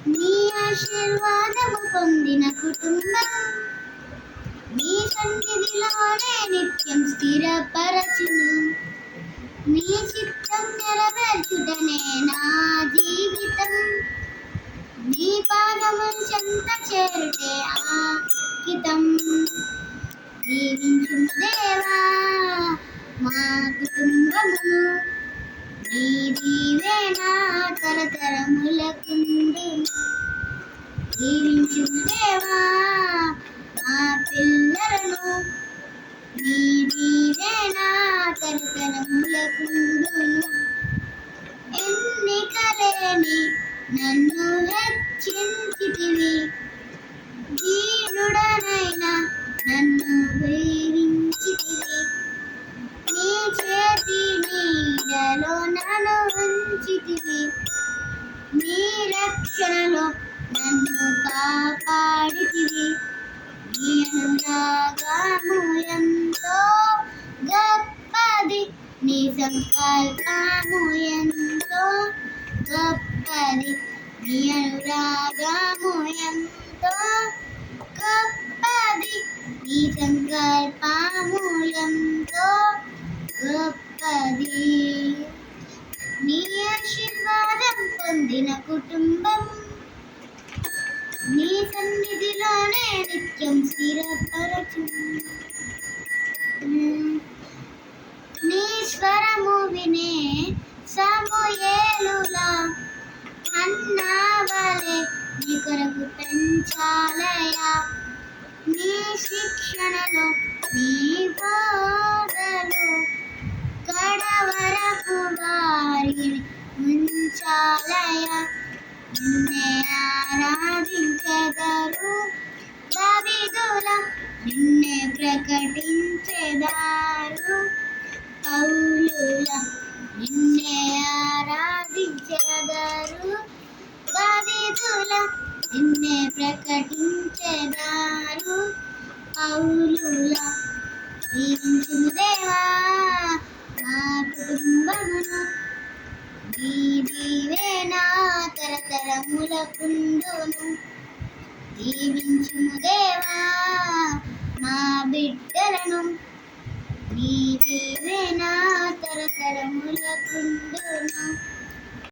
నీ ఆశీర్వాదము పొందిన కుటుంబం నీ సన్నిధిలోనే నిత్యం స్థిరపరచును. నీ చిత్తం నెరవేర్చుటనే నా జీవితం. నీ పాదములు చెంత చేరుటే ఆకితం. దీవించుము దేవా మా కుటుంబమును. నీ దీవెన తరతరములకుండును. దీవించుము దేవా మా పిల్లలను. నీ దీవెన తరతరములకుండును. ఎన్నికలేని నన్ను హెచ్చించితివి. దీనుడనైనా నన్ను దీవించితివి. నీ చేతి నీడలో నన్ను ఉంచితివి. నీ రక్షణలో నన్ను కాపాడితివి. నీ అనురాగము ఎంతో గొప్పది. నీ సంకల్పము ఎంతో గొప్పది. నీ అనురాగము ఎంతో గొప్పది. నీ సంకల్పము ఎంతో గొప్పది. నీ ఆశీర్వాదం పొందిన కుటుంబం నీ సన్నిధిలోనే నిత్యం స్థిరపరచును. నీ స్వరము వినే సమూయేలులా అన్నావలే నీ కొరకు పెంచాలయా. నీ శిక్షణలో నీ బోధలో కడవరకు వారిని ఉంచాలయా. నిన్నే ఆరాధించెదరు దావీదుల. నిన్నే ప్రకటించెదరు పౌలుల. నిన్నే ఆరాధించెదరు దావీదుల. నిన్నే ప్రకటించెదరు పౌలుల. దీవించుము దేవా మా కుటుంబమును. నీ దీవెన తరతరములకుండును. దీవించుము దేవా మా బిడ్డలను. నీ దీవెన తరతరములకుండును.